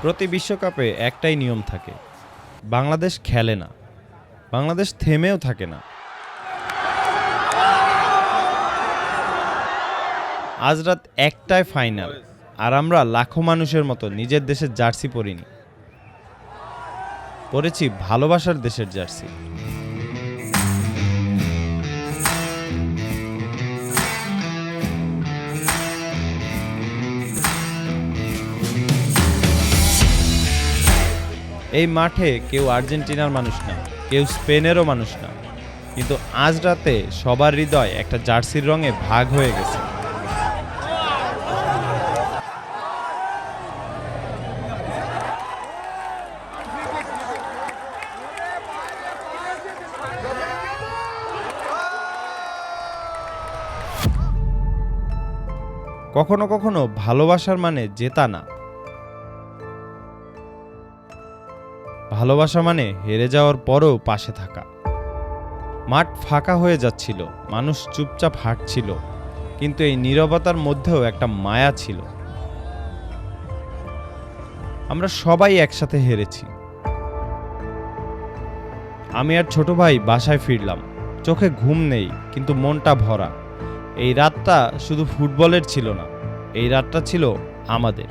প্রতি বিশ্বকাপে একটাই নিয়ম থাকে, বাংলাদেশ খেলে না, বাংলাদেশ থেমেও থাকে না। আজ রাত 1টায় ফাইনাল, আর আমরা লাখো মানুষের মতো নিজের দেশের জার্সি পরিনি, পরেছি ভালোবাসার দেশের জার্সি। এই মাঠে কেউ আর্জেন্টিনার মানুষ না, কেউ স্পেনেরও মানুষ না, কিন্তু আজ রাতে সবার হৃদয় একটা জার্সির রঙে ভাগ হয়ে গেছে। কখনো কখনো ভালোবাসার মানে জেতা না, ভালোবাসা মানে হেরে যাওয়ার পরেও পাশে থাকা। মাঠ ফাঁকা হয়ে যাচ্ছিল, মানুষ চুপচাপ হাঁটছিল, কিন্তু এই নীরবতার মধ্যেও একটা মায়া ছিল। আমরা সবাই একসাথে হেরেছি। আমি আর ছোট ভাই বাসায় ফিরলাম, চোখে ঘুম নেই, কিন্তু মনটা ভরা। এই রাতটা শুধু ফুটবলের ছিল না, এই রাতটা ছিল আমাদের।